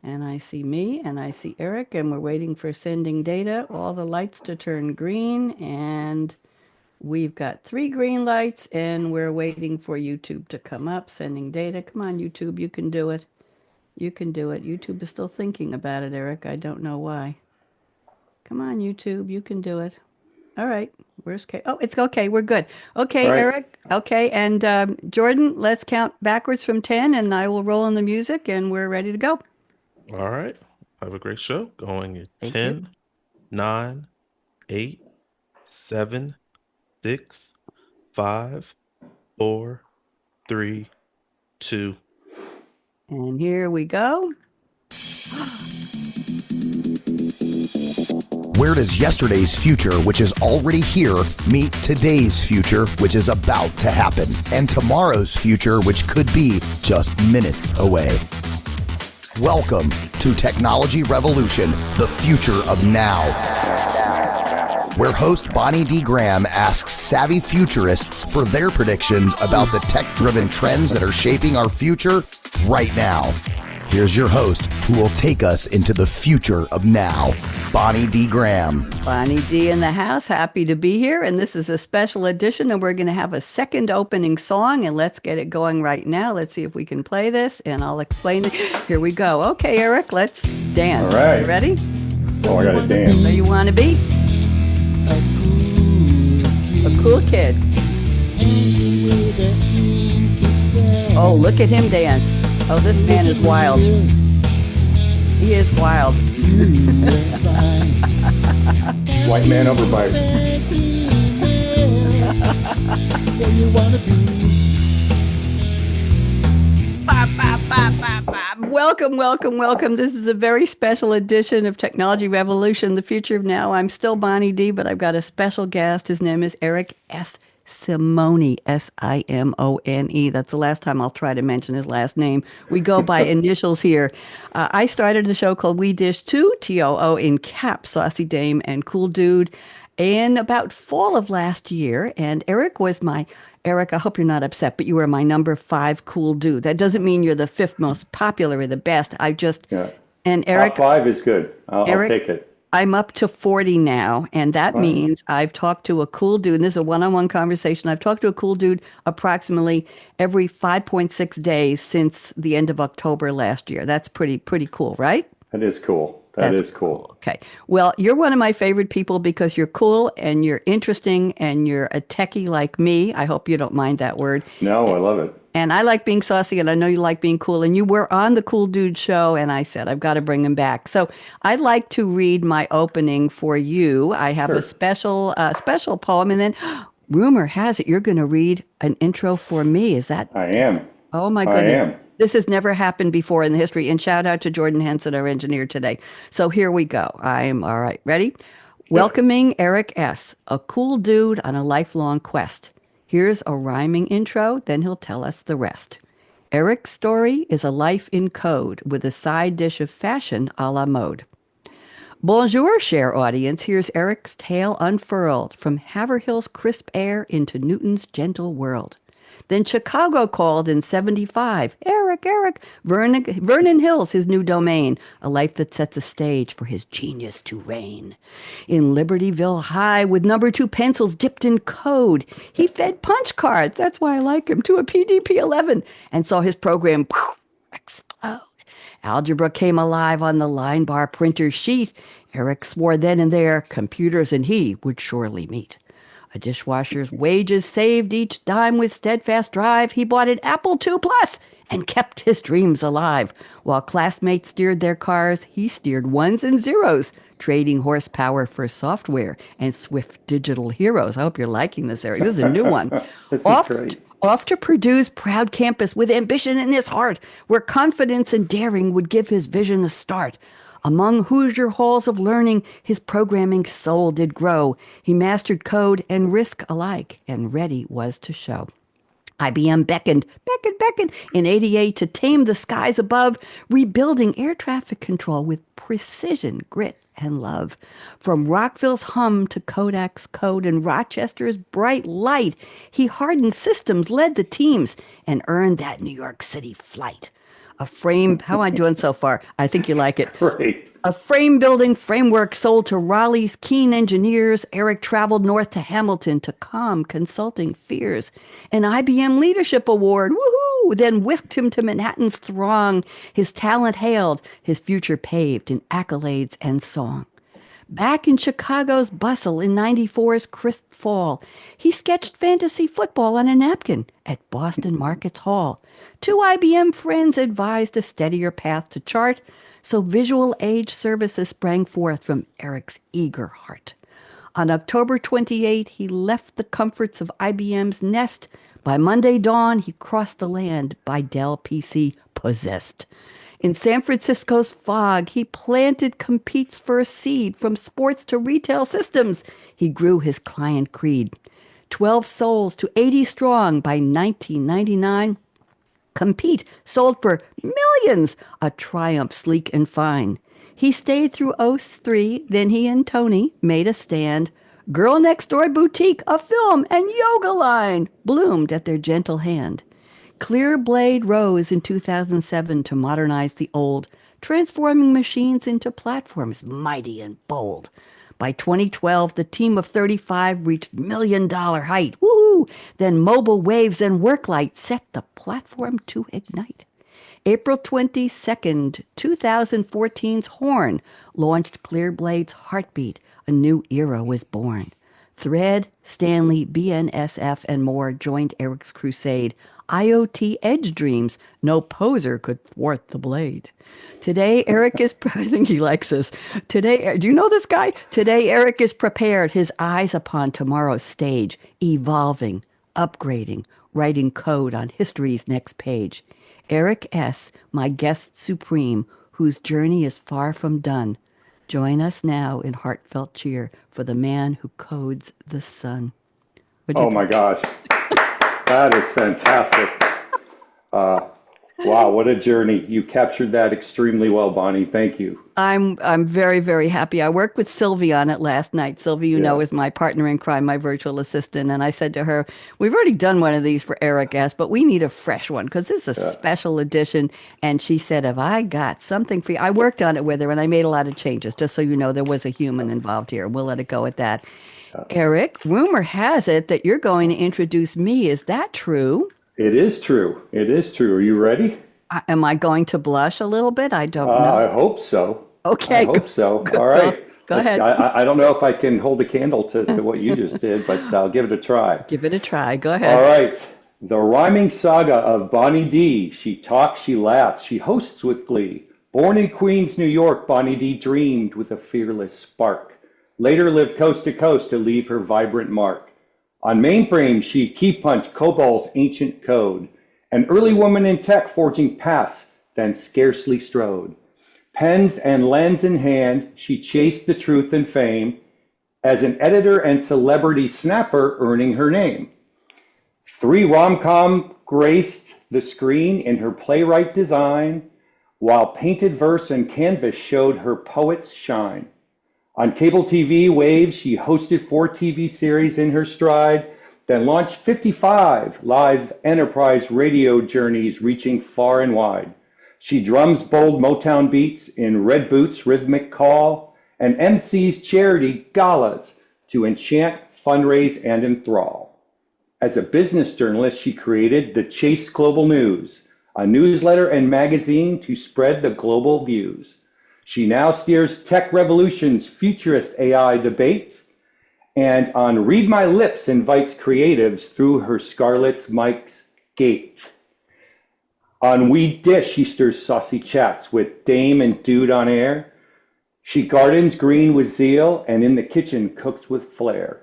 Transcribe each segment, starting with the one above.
And I see me, and I see Eric, and we're waiting for sending data. All the lights to turn green, and we've got 3 green lights, and we're waiting for YouTube to come up, sending data. Come on, YouTube, you can do it. You can do it. YouTube is still thinking about it, Eric. I don't know why. Come on, YouTube, you can do it. All right. Where's Kay? Oh, it's okay. We're good. All Okay, right. Eric. Okay. And Jordan, let's count backwards from 10 and I will roll in the music and we're ready to go. All right. Have a great show. Going at Thank you. 10, 9, 8, 7, 6, 5, 4, 3, 2. And here we go. Where does yesterday's future, which is already here, meet today's future, which is about to happen, and tomorrow's future, which could be just minutes away? Welcome to Technology Revolution, the future of now, where host Bonnie D. Graham asks savvy futurists for their predictions about the tech-driven trends that are shaping our future right now. Here's your host, who will take us into the future of now, Bonnie D. Graham. Bonnie D in the house. Happy to be here. And this is a special edition, and we're going to have a second opening song. And let's get it going right now. Let's see if we can play this, and I'll explain it. Here we go. Okay, Eric, let's dance. All right. You ready? Oh, I got to dance. So you want to be a cool kid. Oh, look at him dance. Oh, this man is wild. He is wild. White man over bike. So you wanna be Welcome, welcome, welcome. This is a very special edition of Technology Revolution, the future of now. I'm still Bonnie D, but I've got a special guest. His name is Eric S. Simone, Simone. That's the last time I'll try to mention his last name. We go by initials here. I started a show called We Dish 2, TOO in caps, Saucy Dame and Cool Dude, in about fall of last year. And Eric was Eric, I hope you're not upset, but you were my number 5 cool dude. That doesn't mean you're the 5th most popular or the best. Yeah. And Top Eric, five is good. I'll Eric, take it. I'm up to 40 now, and that Wow. means I've talked to a cool dude, and this is a one-on-one conversation. I've talked to a cool dude approximately every 5.6 days since the end of October last year. That's pretty cool, right? That is cool. That's That is cool. Okay. Well, you're one of my favorite people because you're cool and you're interesting and you're a techie like me. I hope you don't mind that word. No, I love it. And I like being saucy, and I know you like being cool. And you were on the Cool Dude show, and I said, I've got to bring him back. So I'd like to read my opening for you. I have a Sure. special poem, and then rumor has it you're going to read an intro for me. Is that? I am. Oh my I goodness. am. This has never happened before in the history. And shout out to Jordan Henson, our engineer today. So here we go. I am all right. Ready? Welcoming Eric S., a cool dude on a lifelong quest. Here's a rhyming intro, then he'll tell us the rest. Eric's story is a life in code with a side dish of fashion a la mode. Bonjour, cher audience. Here's Eric's tale unfurled from Haverhill's crisp air into Newton's gentle world. Then Chicago called in 75. Eric, Vernon Hills, his new domain, a life that sets a stage for his genius to reign. In Libertyville High, with number 2 pencils dipped in code, he fed punch cards, that's why I like him, to a PDP-11 and saw his program explode. Algebra came alive on the line bar printer sheet. Eric swore then and there computers and he would surely meet. A dishwasher's wages saved each dime with steadfast drive. He bought an Apple II Plus and kept his dreams alive. While classmates steered their cars, he steered ones and zeros, trading horsepower for software and swift digital heroes. I hope you're liking this, Eric. This is a new one. This is Off, great. off to Purdue's proud campus with ambition in his heart, where confidence and daring would give his vision a start. Among Hoosier halls of learning, his programming soul did grow. He mastered code and risk alike, and ready was to show. IBM beckoned in 88 to tame the skies above, rebuilding air traffic control with precision, grit, and love. From Rockville's hum to Kodak's code and Rochester's bright light, he hardened systems, led the teams, and earned that New York City flight. How am I doing so far? I think you like it. Great. A frame building framework sold to Raleigh's keen engineers. Eric traveled north to Hamilton to calm consulting fears. An IBM Leadership Award, woohoo! Then whisked him to Manhattan's throng. His talent hailed, his future paved in accolades and song. Back in Chicago's bustle in '94's crisp fall, he sketched fantasy football on a napkin at Boston Market's Hall. Two IBM friends advised a steadier path to chart, so visual age services sprang forth from Eric's eager heart. On October 28, he left the comforts of IBM's nest. By Monday dawn, he crossed the land by Dell PC possessed. In San Francisco's fog, he planted Compete's first seed. From sports to retail systems, he grew his client creed. 12 souls to 80 strong by 1999. Compete sold for millions, a triumph sleek and fine. He stayed through '03, then he and Tony made a stand. Girl Next Door Boutique, a film and yoga line, bloomed at their gentle hand. Clear Blade rose in 2007 to modernize the old, transforming machines into platforms mighty and bold. By 2012, the team of 35 reached $1 million height. Woohoo! Then mobile waves and worklight set the platform to ignite. April 22nd, 2014's Horn launched Clearblade's Heartbeat. A new era was born. Thread, Stanley, BNSF, and more joined Eric's crusade. IoT edge dreams, no poser could thwart the blade. Today, Eric is, I think he likes this. Today, do you know this guy? Today, Eric is prepared, his eyes upon tomorrow's stage, evolving, upgrading, writing code on history's next page. Eric S., my guest supreme, whose journey is far from done. Join us now in heartfelt cheer for the man who codes the sun. Oh my gosh. That is fantastic. Wow, what a journey. You captured that extremely well, Bonnie. Thank you. I'm very, very happy. I worked with Sylvie on it last night. Sylvie, you know, is my partner in crime, my virtual assistant. And I said to her, we've already done one of these for Eric S., but we need a fresh one because this is a special edition. And she said, have I got something for you? I worked on it with her and I made a lot of changes, just so you know there was a human involved here. We'll let it go at that. Eric, rumor has it that you're going to introduce me. Is that true? It is true. It is true. Are you ready? Am I going to blush a little bit? I don't know. I hope so. Okay. I hope so. All right. Go ahead. I don't know if I can hold a candle to what you just did, but I'll give it a try. Give it a try. Go ahead. All right. The rhyming saga of Bonnie D. She talks, she laughs, she hosts with glee. Born in Queens, New York, Bonnie D. dreamed with a fearless spark. Later lived coast to coast to leave her vibrant mark. On mainframes, she key-punched COBOL's ancient code. An early woman in tech forging paths, then scarcely strode. Pens and lens in hand, she chased the truth and fame. As an editor and celebrity snapper, earning her name. 3 rom-com graced the screen in her playwright design, while painted verse and canvas showed her poet's shine. On cable TV waves, she hosted 4 TV series in her stride, then launched 55 live enterprise radio journeys reaching far and wide. She drums bold Motown beats in Red Boots' rhythmic call, and MCs charity galas to enchant, fundraise, and enthrall. As a business journalist, she created the Chase Global News, a newsletter and magazine to spread the global views. She now steers Tech Revolution's futurist AI debate, and on Read My Lips invites creatives through her Scarlett's Mike's gate. On We Dish, she stirs saucy chats with Dame and Dude on air. She gardens green with zeal, and in the kitchen cooks with flair.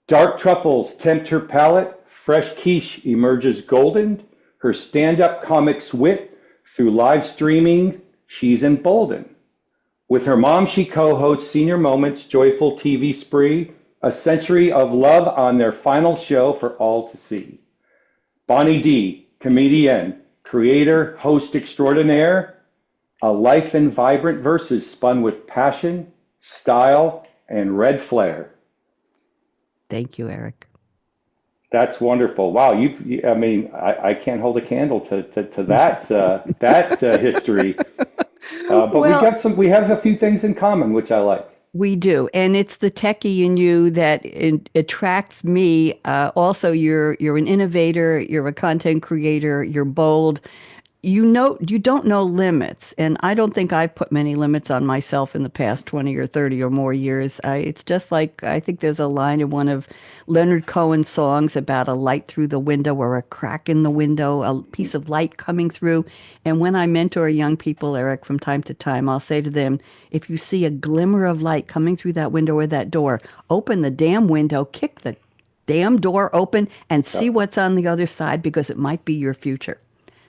Dark truffles tempt her palate, fresh quiche emerges golden. Her stand-up comics wit, through live streaming, she's emboldened. With her mom, she co-hosts Senior Moments, joyful TV spree, a century of love on their final show for all to see. Bonnie D, comedian, creator, host extraordinaire, a life in vibrant verses spun with passion, style, and red flair. Thank you, Eric. That's wonderful. Wow, I mean, I can't hold a candle to that history. But Well, we have a few things in common, which I like. we do, and it's the techie in you that attracts me. Also, you're an innovator, you're a content creator, you're bold. You don't know limits, and I don't think I've put many limits on myself in the past 20 or 30 or more years. It's just like I think there's a line in one of Leonard Cohen's songs about a light through the window or a crack in the window, a piece of light coming through. And when I mentor young people, Eric, from time to time, I'll say to them, if you see a glimmer of light coming through that window or that door, open the damn window, kick the damn door open, and see Yep. what's on the other side because it might be your future.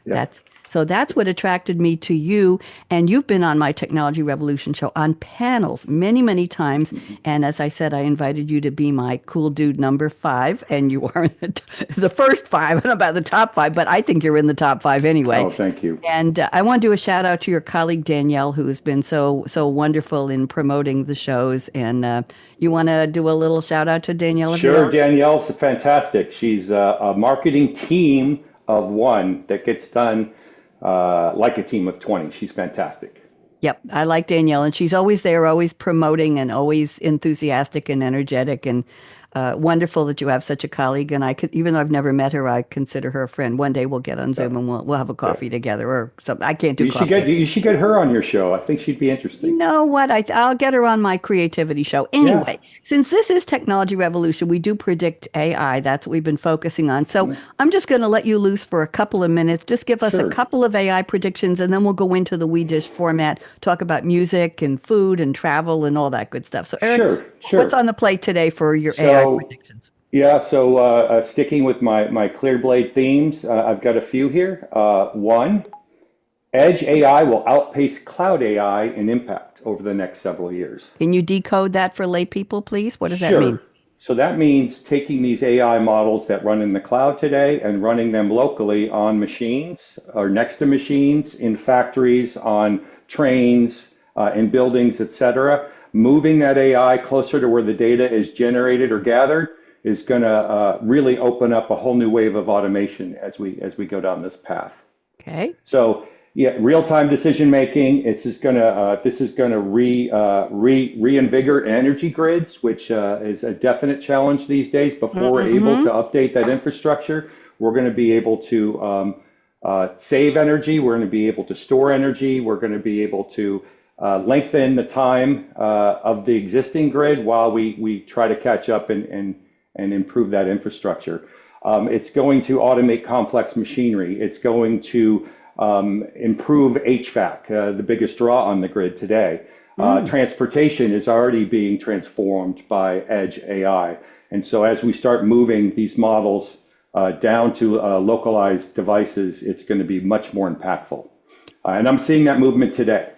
Yep. That's what attracted me to you. And you've been on my Technology Revolution show on panels many, many times. And as I said, I invited you to be my cool dude number 5. And you are in the first 5. I don't know about the top 5, but I think you're in the top 5 anyway. Oh, thank you. And I want to do a shout out to your colleague Danielle, who has been so wonderful in promoting the shows. And you want to do a little shout out to Danielle if you Sure, don't? Danielle's fantastic. She's a marketing team of one that gets done like a team of 20. She's fantastic. Yep, I like Danielle, and she's always there, always promoting, and always enthusiastic and energetic, and wonderful that you have such a colleague. And I could, even though I've never met her, I consider her a friend. One day we'll get on Yeah, Zoom and we'll have a yeah. coffee together or something. I can't do coffee. You should get her on your show. I think she'd be You interesting. know what? I'll get her on my creativity show. Yeah. Anyway, since this is Technology Revolution, we do predict AI. That's what we've been focusing on. So I'm just going to let you loose for a couple of minutes. Just give us a Sure. couple of AI predictions, and then we'll go into the We Dish format, talk about music and food and travel and all that good stuff. So, Eric, Sure. what's Sure. on the plate today for your AI So predictions? yeah, so sticking with my Clear Blade themes, I've got a few here. One, Edge AI will outpace cloud AI in impact over the next several years. Can you decode that for lay people, please? What does that mean? Sure. So that means taking these AI models that run in the cloud today and running them locally on machines or next to machines in factories, on trains, in buildings, et cetera. Moving that AI closer to where the data is generated or gathered is going to really open up a whole new wave of automation as we go down this path. Okay. So yeah, real-time decision making. This is gonna reinvigorate energy grids, which is a definite challenge these days. Before we're able to Mm-hmm. update that infrastructure, we're going to be able to save energy. We're going to be able to store energy. We're going to be able to lengthen the time of the existing grid while we try to catch up and improve that infrastructure. It's going to automate complex machinery. It's going to improve HVAC, the biggest draw on the grid today. Transportation is already being transformed by Edge AI. And so as we start moving these models down to localized devices, it's going to be much more impactful. And I'm seeing that movement today.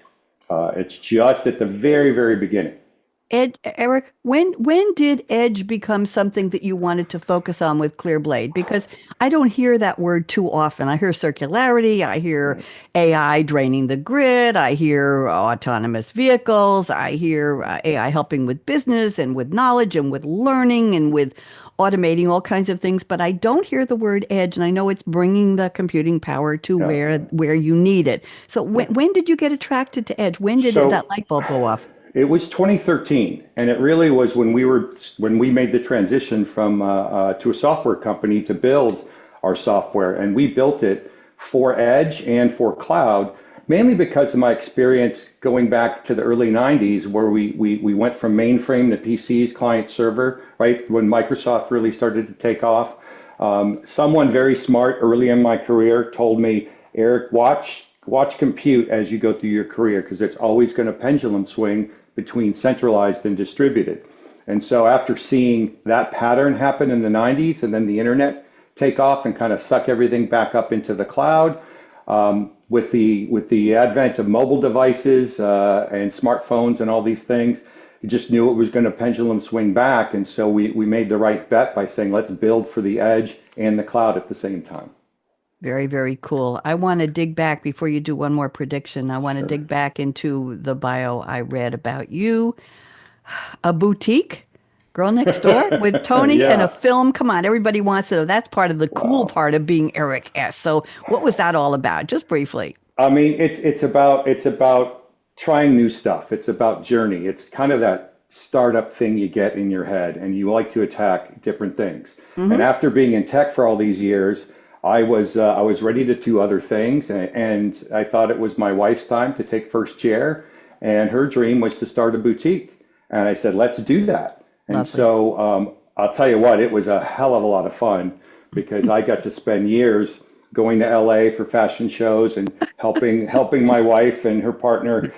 It's just at the very, very beginning. Eric, when did edge become something that you wanted to focus on with Clearblade? Because I don't hear that word too often. I hear circularity, I hear AI draining the grid, I hear autonomous vehicles, I hear AI helping with business and with knowledge and with learning and with automating all kinds of things, but I don't hear the word edge, and I know it's bringing the computing power to Yeah. where you need it. So when did you get attracted to edge? When did So that light bulb go off? it was 2013, and it really was when we made the transition from to a software company to build our software, and we built it for Edge and for cloud, mainly because of my experience going back to the early 90s, where we went from mainframe to PCs, client server, right when Microsoft really started to take off. Someone very smart early in my career told me, Eric, watch compute as you go through your career because it's always going to pendulum swing between centralized and distributed. And so after seeing that pattern happen in the 90s and then the internet take off and kind of suck everything back up into the cloud, with the advent of mobile devices and smartphones and all these things, we just knew it was going to pendulum swing back. And so we made the right bet by saying, let's build for the edge and the cloud at the same time. Very, very cool. I want to dig back before you do one more prediction. I want to Sure. dig back into the bio I read about you. A boutique, Girl Next Door with Tony and a Yeah. film. Come on, everybody wants to know. That's part of the cool Wow. part of being Eric S. So, what was that all about? Just briefly. I mean, it's about trying new stuff. It's about journey. It's kind of that startup thing you get in your head, and you like to attack different things. And Hmm. after being in tech for all these years, I was ready to do other things, and I thought it was my wife's time to take first chair, and her dream was to start a boutique, and I said, let's do that. And Lovely. so I'll tell you what, it was a hell of a lot of fun because I got to spend years going to LA for fashion shows and helping my wife and her partner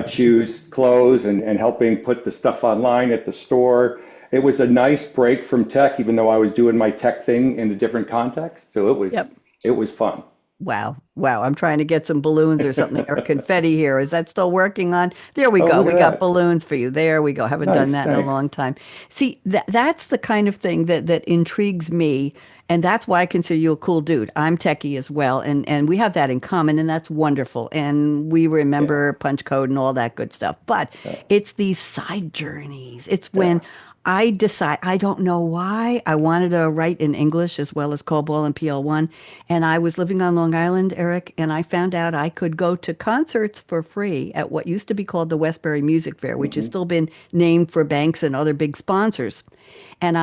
choose clothes and helping put the stuff online at the store. It was a nice break from tech, even though I was doing my tech thing in a different context. So Yep. it was fun. Wow. Wow. I'm trying to get some balloons or something or confetti here. Is that still working on? There we Oh, go. look We at got that. balloons for you. There we go. Haven't done Nice, that in a thanks. long time. See, that's the kind of thing that intrigues me. And that's why I consider you a cool dude. I'm techie as well. And we have that in common, and that's wonderful. And we Yeah, remember punch code and all that good stuff. But yeah, it's these side journeys. It's yeah. when I decide, I don't know why, I wanted to write in English as well as COBOL and PL1. And I was living on Long Island, Eric, and I found out I could go to concerts for free at what used to be called the Westbury Music Fair, which has Hmm. still been named for banks and other big sponsors. And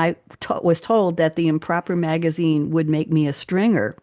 was told that the Improper magazine would make me a stringer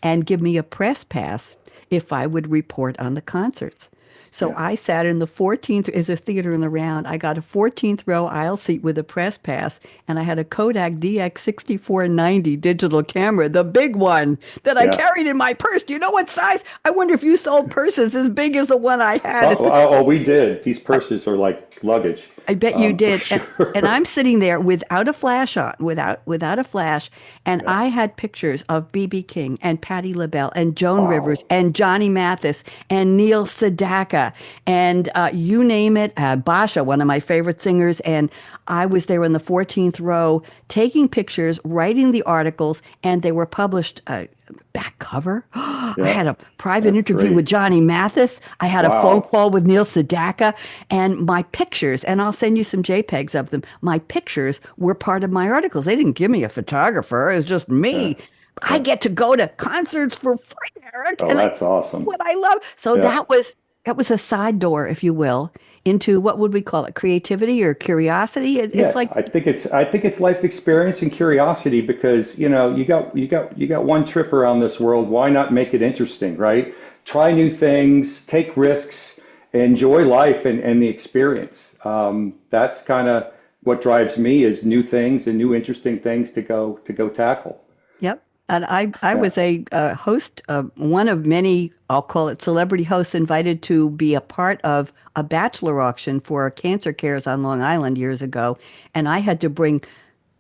and give me a press pass if I would report on the concerts. So Yeah. I sat in the 14th, is a theater in the round. I got a 14th row aisle seat with a press pass, and I had a Kodak DX6490 digital camera, the big one that I Yeah. carried in my purse. Do you know what size? I wonder if you sold purses as big as the one I had Oh, at the oh, oh, we did. These purses are like luggage, I bet you for did. And sure. I'm sitting there without a flash on, without a flash, and Yeah. I had pictures of B.B. King and Patti LaBelle and Joan Rivers Wow. and Johnny Mathis and Neil Sedaka and you name it, Basha, one of my favorite singers. And I was there in the 14th row taking pictures, writing the articles, and they were published. Back cover. I Yeah. had a private That's interview with great. Johnny Mathis. I had a phone Wow. call with Neil Sedaka, and my pictures, and I'll send you some JPEGs of them. My pictures were part of my articles. They didn't give me a photographer. It was just Yeah. me. I Yeah. get to go to concerts for free, Eric, Oh, and I that's awesome. what I love. So Yeah. that was a side door, if you will, into what would we call it? Creativity or curiosity? It's Yeah, like I think it's life experience and curiosity because you got one trip around this world. Why not make it interesting, right? Try new things, take risks, enjoy life and the experience. That's kind of what drives me is new things and new interesting things to go tackle. Yep. And I Yeah. was a host, one of many, I'll call it celebrity hosts, invited to be a part of a bachelor auction for cancer cares on Long Island years ago. And I had to bring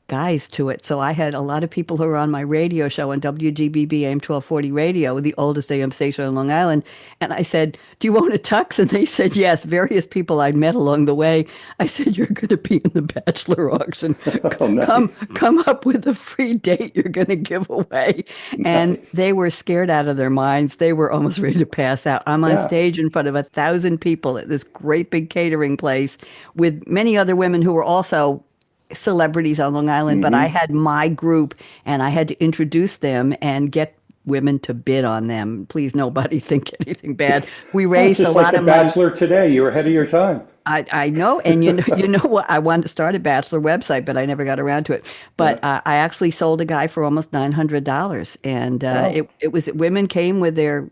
guys to it. So I had a lot of people who were on my radio show on WGBB AM 1240 radio, the oldest AM station on Long Island. And I said, "Do you own a tux?" And they said, "Yes." Various people I'd met along the way. I said, "You're going to be in the bachelor auction. Oh, Come, nice. come up with a free date you're going to give away." And Nice. they were scared out of their minds. They were almost ready to pass out. I'm on Yeah. stage in front of 1,000 people at this great big catering place with many other women who were also celebrities on Long Island, but I Hmm. had my group and I had to introduce them and get women to bid on them. Please, nobody think anything bad. We Oh, it's raised a just like lot The of money. Bachelor today. You were ahead of your time. I know, and you know what? I wanted to start a bachelor website, but I never got around to it. Yeah. But I actually sold a guy for almost $900, and Oh, it was women came with their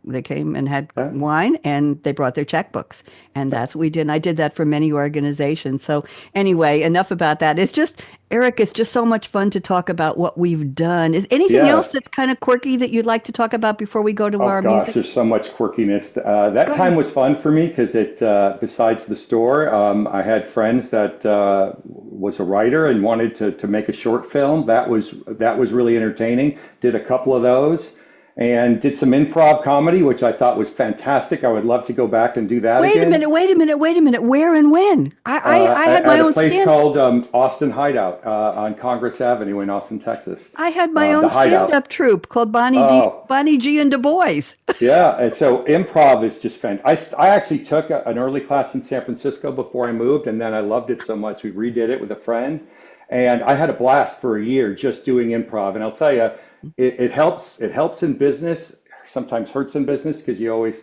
they came and had yeah. wine, and they brought their checkbooks, and that's what we did. And I did that for many organizations. So anyway, enough about that. It's just Eric, it's just so much fun to talk about what we've done. Is anything else Yeah. that's kind of quirky that you'd like to talk about before we go to Oh our gosh, music? there's so much quirkiness. That Go time ahead. was fun for me because besides the store, I had friends that was a writer and wanted to make a short film. That was really entertaining. Did a couple of those, and did some improv comedy, which I thought was fantastic. I would love to go back and do that Wait a again. minute, wait a minute, wait a minute. Where and when? I had my At a own place stand. called Austin Hideout on Congress Avenue in Austin, Texas. I had my The own Hideout. stand-up troupe called Oh, Bonnie G and Du Bois. yeah. And so improv is just fantastic. I actually took an early class in San Francisco before I moved, and then I loved it so much we redid it with a friend, and I had a blast for a year just doing improv. And I'll tell you, it helps. It helps in business. Sometimes hurts in business because you always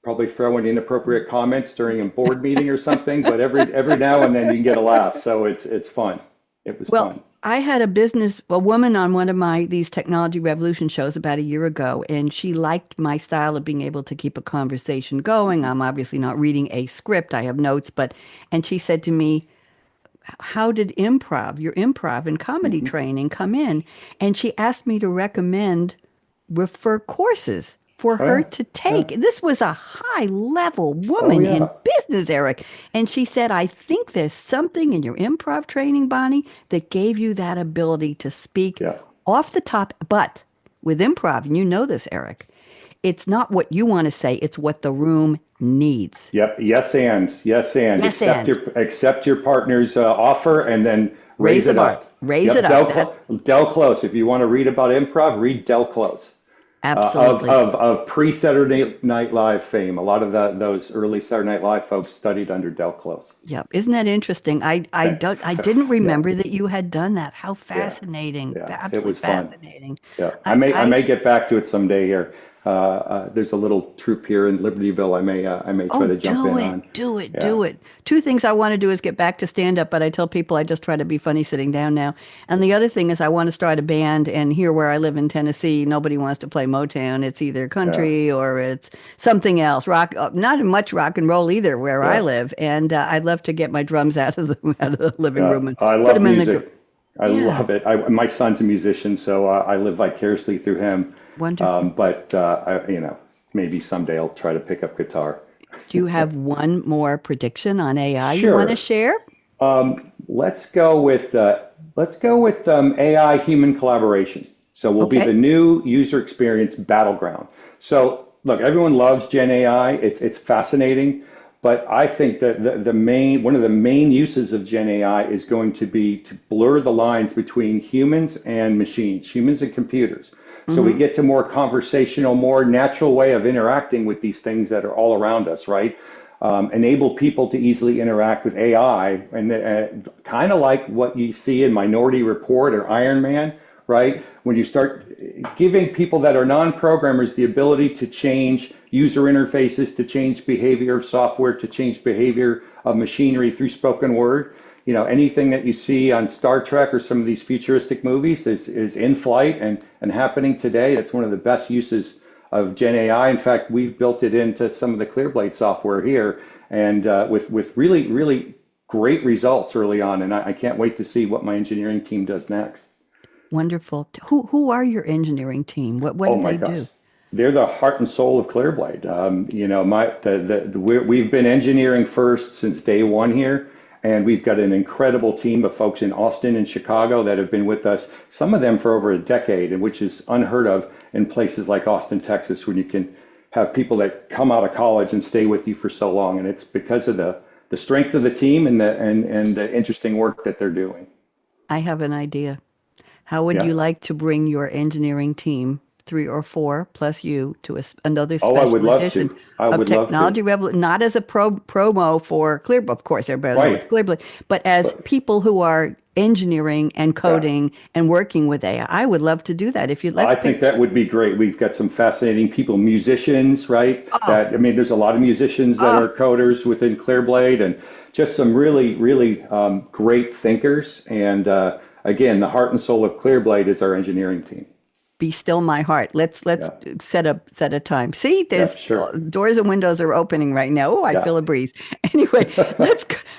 probably throw in inappropriate comments during a board meeting or something. But every now and then you can get a laugh, so it's fun. It was Well, fun. I had a woman on one of these technology revolution shows about a year ago, and she liked my style of being able to keep a conversation going. I'm obviously not reading a script. I have notes, and she said to me, how did your improv and comedy Hmm. training come in? And she asked me to refer courses for Oh her yeah, to yeah. take. This was a high level Oh woman in yeah, business, Eric. And she said, I think there's something in your improv training, Bonnie, that gave you that ability to speak yeah. off the top. But with improv, and you know this, Eric, it's not what you want to say, it's what the room needs. Yep. Yes, and Yes, and accept your partner's offer, and then raise raise the it bar, up. raise it Yep. up. That Del Close. If you want to read about improv, read Del Close. absolutely. Of pre Saturday Night Live fame, a lot of those early Saturday Night Live folks studied under Del Close. Yep. Isn't that interesting? Fa- I didn't Yeah, remember that you had done that. How yeah, fascinating. yeah. It Absolutely was fun. fascinating. Yeah, I I I may get back to it someday here. There's a little troop here in Libertyville. I may try Oh, to jump do in it, on. do it, Yeah, do it. Two things I want to do is get back to stand up, but I tell people I just try to be funny sitting down now. And the other thing is I want to start a band, and here where I live in Tennessee, nobody wants to play Motown. It's either yeah, country or it's something else. Rock, not much rock and roll either where I yeah, live. And I'd love to get my drums out of the out of the living yeah. room and I put love them in the music. I yeah, love it. My son's a musician, so I live vicariously through him. wonderful. But maybe someday I'll try to pick up guitar. Do you have one more prediction on AI you want to Sure. share? Let's go with AI human collaboration. So we'll be Okay. the new user experience battleground. So look, everyone loves Gen AI. It's fascinating, but I think that the main one of the main uses of Gen AI is going to be to blur the lines between humans and machines, humans and computers. So we Mm-hmm. get to more conversational, more natural way of interacting with these things that are all around us, right? Enable people to easily interact with AI, and kind of like what you see in Minority Report or Iron Man, right? When you start giving people that are non-programmers the ability to change user interfaces, to change behavior of software, to change behavior of machinery through spoken word. Anything that you see on Star Trek or some of these futuristic movies is in flight and happening today. It's one of the best uses of Gen AI. In fact, we've built it into some of the Clearblade software here, and with really great results early on. And I can't wait to see what my engineering team does next. Wonderful. Who are your engineering team? What Oh do my they gosh. do? They're the heart and soul of Clearblade. We've been engineering first since day one here, and we've got an incredible team of folks in Austin and Chicago that have been with us, some of them for over a decade, and which is unheard of in places like Austin, Texas, when you can have people that come out of college and stay with you for so long. And it's because of the strength of the team and the interesting work that they're doing. I have an idea. How would Yeah. you like to bring your engineering team, three or four plus you, to another Oh, I would special love edition to. I of would love to. Technology Revolution? Not as a promo for Clear, of course, everybody knows it's Right. Clearblade, but as But people who are engineering and yeah. coding and working with AI. I would love to do that. If you let's I pick. think that would be great. We've got some fascinating people, musicians, right? Oh, There's a lot of musicians that oh, are coders within Clearblade, and just some really great thinkers. And again, the heart and soul of Clearblade is our engineering team. be still my heart. Let's Yeah, set a time. See, yeah, there's sure. doors and windows are opening right now. Oh, I Yeah. feel a breeze. Anyway,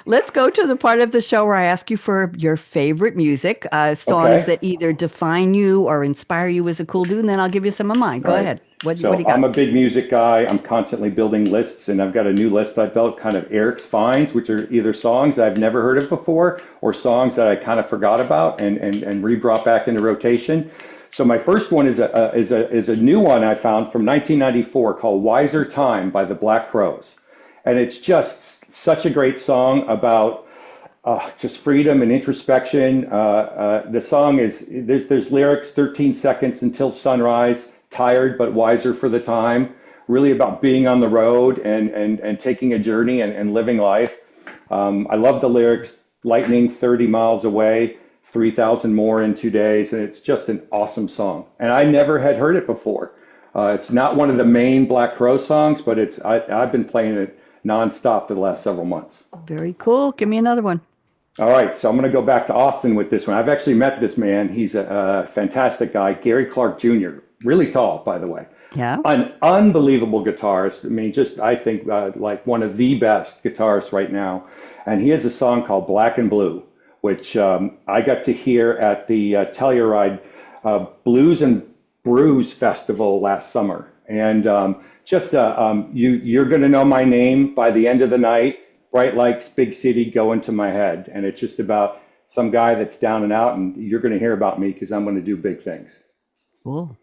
let's go to the part of the show where I ask you for your favorite music, songs Okay. that either define you or inspire you as a cool dude, and then I'll give you some of mine. All Go right. ahead. What do So you I'm got? a big music guy. I'm constantly building lists, and I've got a new list I built, kind of Eric's finds, which are either songs I've never heard of before or songs that I kind of forgot about and re-brought back into rotation. So my first one is a new one I found from 1994 called "Wiser Time" by the Black Crowes, and it's just such a great song about just freedom and introspection. The song is there's lyrics, 13 seconds until sunrise, tired but wiser for the time. Really about being on the road and taking a journey and living life. I love the lyrics. Lightning 30 miles away, 3,000 more in 2 days, and it's just an awesome song. And I never had heard it before. It's not one of the main Black Crow songs, but I've been playing it nonstop for the last several months. Very cool. Give me another one. All right, so I'm going to go back to Austin with this one. I've actually met this man. He's a fantastic guy, Gary Clark Jr., really tall, by the way. Yeah. An unbelievable guitarist. I mean, just I think like one of the best guitarists right now. And he has a song called Black and Blue, which I got to hear at the Telluride Blues and Brews Festival last summer. And you're going to know my name by the end of the night. Bright lights, big city, go into my head. And it's just about some guy that's down and out, and you're going to hear about me because I'm going to do big things. Cool.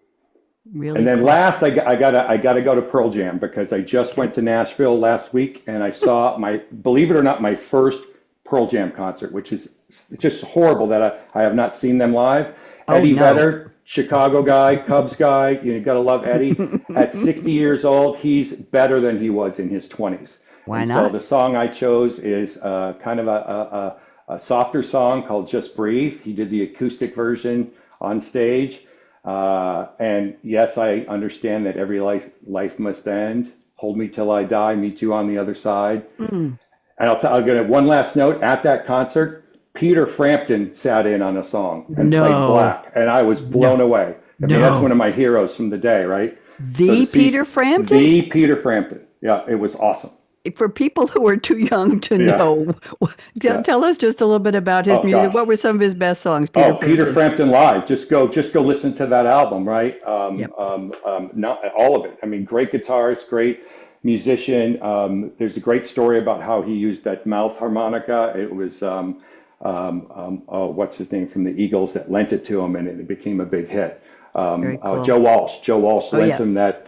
Really And then cool. last, I gotta go to Pearl Jam because I just went to Nashville last week and I saw believe it or not, my first Pearl Jam concert, which is just horrible that I have not seen them live. Oh, Eddie no. Vedder, Chicago guy, Cubs guy, you gotta love Eddie. At 60 years old, he's better than he was in his 20s. Why And not? So the song I chose is kind of a softer song called Just Breathe. He did the acoustic version on stage. And yes, I understand that every life must end. Hold me till I die, meet you on the other side. And I'll get one last note. At that concert, Peter Frampton sat in on a song and played No. Black, and I was blown away. I mean, that's No. one of my heroes from the day, right? So The to see Peter Frampton? the Peter Frampton. Yeah, it was awesome. For people who are too young to Yeah. know, Yeah. tell us just a little bit about his Oh, music. gosh. What were some of his best songs, Oh, Peter Peter Frampton? Frampton live. Just go listen to that album, right? Yep. Not all of it. I mean, great guitarist, great musician. There's a great story about how he used that mouth harmonica. It was what's his name from the Eagles that lent it to him, and it became a big hit. Very cool. Joe Walsh. Joe Walsh Oh, lent yeah. him that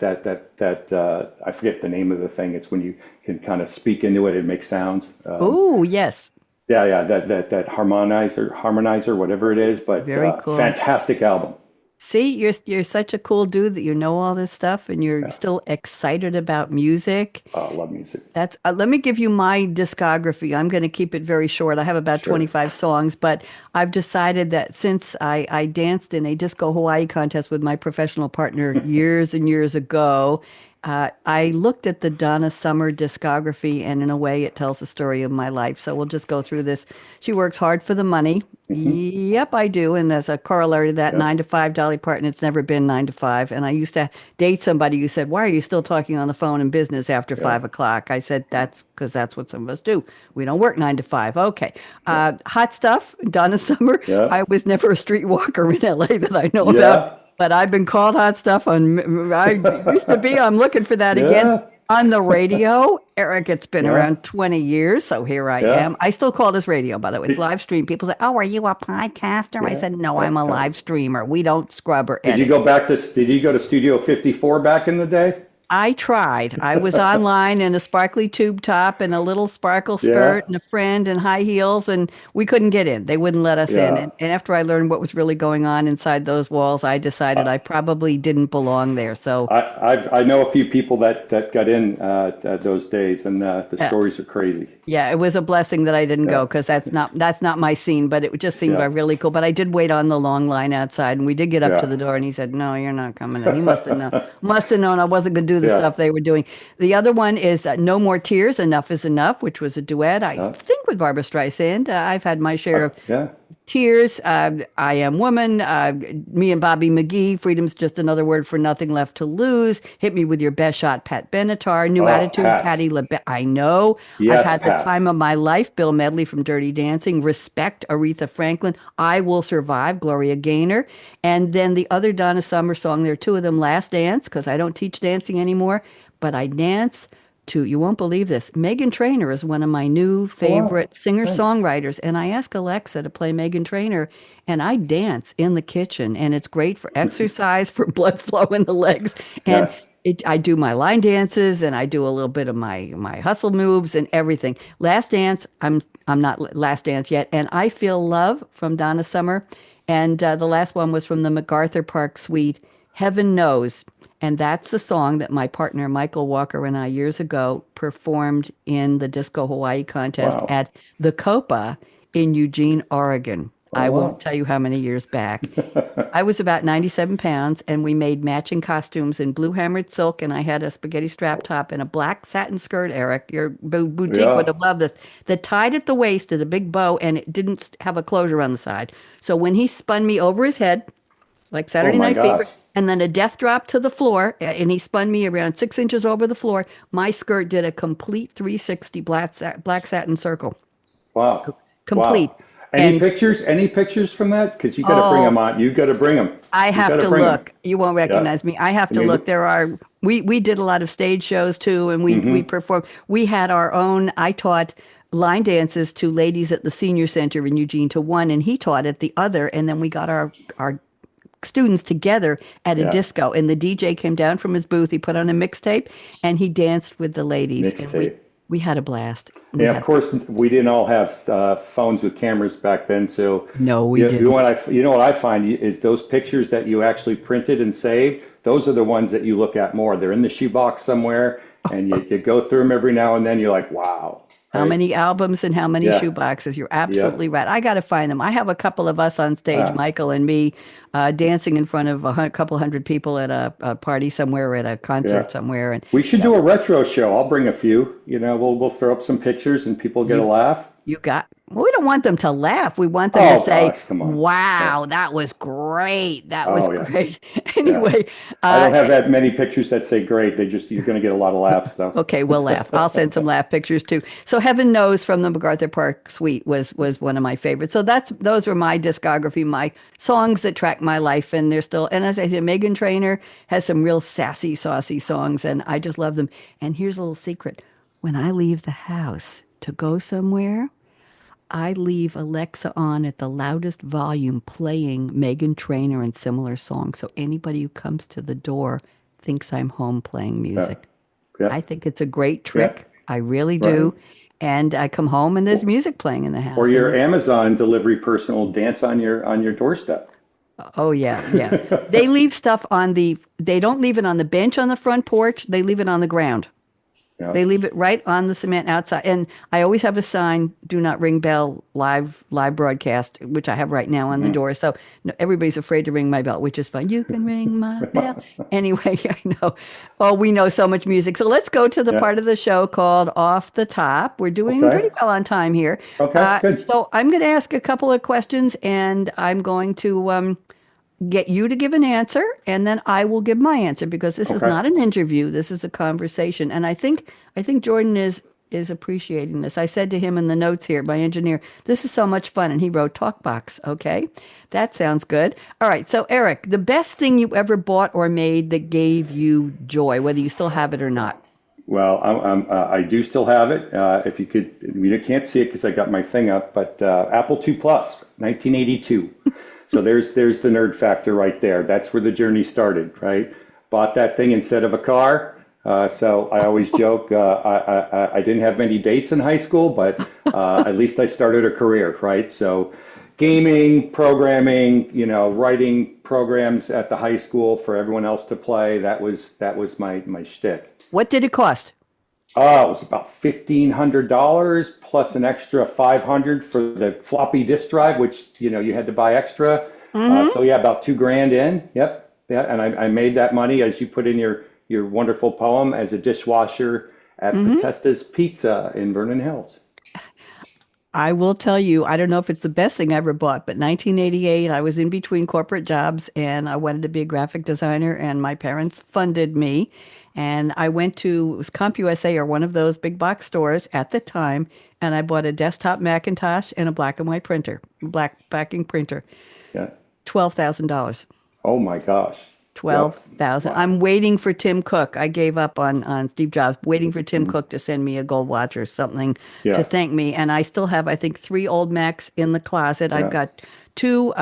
I forget the name of the thing. It's when you can kind of speak into it and make sounds. Oh, yes. Yeah, that harmonizer, whatever it is. But Very cool. fantastic album. See, you're such a cool dude that you know all this stuff and you're still excited about music. I love music. That's let me give you my discography. I'm going to keep it very short. I have about Sure. 25 songs, but I've decided that since I danced in a disco Hawaii contest with my professional partner years and years ago, I looked at the Donna Summer discography, and in a way, it tells the story of my life. So we'll just go through this. She works hard for the money. Yep, I do. And as a corollary to that, Yep. 9 to 5, Dolly Parton, it's never been 9 to 5. And I used to date somebody who said, "Why are you still talking on the phone in business after 5 o'clock?" I said, "That's because that's what some of us do. We don't work 9 to 5. Okay. Hot stuff, Donna Summer. Yeah. I was never a streetwalker in LA that I know Yeah. about. But I've been called hot stuff on, I used to be, I'm looking for that Yeah. again on the radio. Eric, it's been Yeah. around 20 years, so here I Yeah. am. I still call this radio, by the way. It's live stream. People say, "Oh, are you a podcaster?" I Yeah. said, "No, I'm a live streamer. We don't scrub or Did you edit." did you go to Studio 54 back in the day? I tried. I was online in a sparkly tube top and a little sparkle Yeah. skirt and a friend and high heels, and we couldn't get in. They wouldn't let us in. Yeah. And after I learned what was really going on inside those walls, I decided I probably didn't belong there. So I know a few people that got in those days, and the Yeah. stories are crazy. yeah, it was a blessing that I didn't go because that's not my scene. But it just seemed Yeah. really cool. But I did wait on the long line outside, and we did get up to Yeah. the door, and he said, "No, you're not coming in." He must have known I wasn't going to do the Yeah. stuff they were doing. The other one is "No More Tears, Enough Is Enough," which was a duet, I think, with Barbara Streisand. I've had my share of Yeah. tears. I Am Woman. Me and Bobby McGee. Freedom's just another word for nothing left to lose. Hit Me With Your Best Shot. Pat Benatar. New Oh, Attitude. Pat. Patti LaBelle. I know. Yes, I've had Pat. the time of my life. Bill Medley from Dirty Dancing. Respect. Aretha Franklin. I Will Survive. Gloria Gaynor. And then the other Donna Summer song. There are two of them. Last Dance, because I don't teach dancing anymore, but I dance to, you won't believe this, Meghan Trainor is one of my new Oh, wow. favorite Thanks. singer-songwriters. And I ask Alexa to play Meghan Trainor, and I dance in the kitchen. And it's great for exercise, for blood flow in the legs. And Yeah. I do my line dances, and I do a little bit of my hustle moves and everything. Last Dance, I'm not Last Dance yet. And I Feel Love from Donna Summer. And the last one was from the MacArthur Park Suite, Heaven Knows. And that's the song that my partner Michael Walker and I years ago performed in the Disco Hawaii contest Wow. at the Copa in Eugene, Oregon. Oh, I won't wow. tell you how many years back. I was about 97 pounds, and we made matching costumes in blue hammered silk, and I had a spaghetti strap top and a black satin skirt, Eric. Your boutique would Yeah. have loved this. That tied at the waist to the big bow, and it didn't have a closure on the side. So when he spun me over his head, like Oh Saturday my Night gosh. Fever, and then a death drop to the floor, and he spun me around 6 inches over the floor. My skirt did a complete 360 black satin circle, Wow. complete. Wow. Any And pictures? Any pictures from that? Because you got to bring them oh, on. You got to bring them. I You got have to to bring them. look. You won't Yeah. recognize me. I have I to look. mean, There are we did a lot of stage shows too, and we mm-hmm. performed. We had our own. I taught line dances to ladies at the senior center in Eugene to one, and he taught at the other, and then we got our students together at a Yeah. disco, and the DJ came down from his booth. He put on a mixtape, and he danced with the ladies, and we Mixtape. we had a blast. We Yeah, of had course, we didn't all have phones with cameras back then. So, no, we didn't. you know what I find is those pictures that you actually printed and saved. Those are the ones that you look at more. They're in the shoebox somewhere, and you go through them every now and then. You're like, wow, How right? many albums and how many Yeah, shoe boxes? You're yeah. absolutely right. I got to find them. I have a couple of us on stage, Ah, Michael and me, dancing in front of couple hundred people at a party somewhere, at a yeah. concert somewhere. And We should yeah, do a retro show. I'll bring a few. You know, we'll throw up some pictures and people get a you laugh. you got. Well, we don't want them to laugh. We want them to Oh say, gosh, come on. Yeah. "Wow, that was great. That was Oh yeah, great." yeah. Anyway, I uh, don't have that many pictures that say great. They just you're going to get a lot of laughs though. okay, we'll laugh. I'll send some laugh pictures too. So Heaven Knows from the MacArthur Park Suite was one of my favorites. So those were my discography, my songs that track my life, and they're still. And as I said, Megan Trainor has some real sassy, saucy songs, and I just love them. And here's a little secret: when I leave the house to go somewhere, I leave Alexa on at the loudest volume playing Megan Trainor and similar songs. So anybody who comes to the door thinks I'm home playing Yeah, music. yeah, I think it's a great yeah. trick. I really Right. do. And I come home and there's music playing in the Or house. And your it's, Amazon delivery person will dance on your doorstep. oh, yeah, yeah. They leave stuff they don't leave it on the bench on the front porch. They leave it on the ground. Yeah. They leave it right on the cement outside. And I always have a sign, do not ring bell, live broadcast, which I have right now on the door. So no, everybody's afraid to ring my bell, which is fine. You can ring my bell. Anyway, I know. Oh, we know so much music. So let's go to the Yeah. part of the show called Off the Top. We're doing Okay. pretty well on time here. Okay. Good. So I'm going to ask a couple of questions, and I'm going to get you to give an answer, and then I will give my answer, because this is Okay. not an interview. This is a conversation. And I think Jordan is appreciating this. I said to him in the notes here, my engineer, this is so much fun. And he wrote talk box. Okay. That sounds good. All right. So Eric, the best thing you ever bought or made that gave you joy, whether you still have it or not. Well, I do still have it. If you could, you can't see it because I got my thing up, but Apple II Plus, 1982. So there's the nerd factor right there. That's where the journey started, right? Bought that thing instead of a car. So I always joke, I didn't have many dates in high school, but at least I started a career, right? So gaming, programming, writing programs at the high school for everyone else to play. That was my shtick. What did it cost? Oh, it was about $1,500 plus an extra 500 for the floppy disk drive, which you had to buy extra. So yeah, about 2 grand in. Yep, yeah, and I made that money, as you put in your wonderful poem, as a dishwasher at Potesta's Pizza in Vernon Hills. I will tell you, I don't know if it's the best thing I ever bought, but 1988, I was in between corporate jobs and I wanted to be a graphic designer, and my parents funded me. And I went to, it was CompUSA or one of those big box stores at the time, and I bought a desktop Macintosh and a black and white printer, black backing printer, Yeah. $12,000. Oh my gosh. Yep. 12,000. Wow. I'm waiting for Tim Cook. I gave up on Steve Jobs, waiting for Tim Cook to send me a gold watch or something to Yeah. thank me. And I still have, I think, three old Macs in the closet. I've Yeah. got two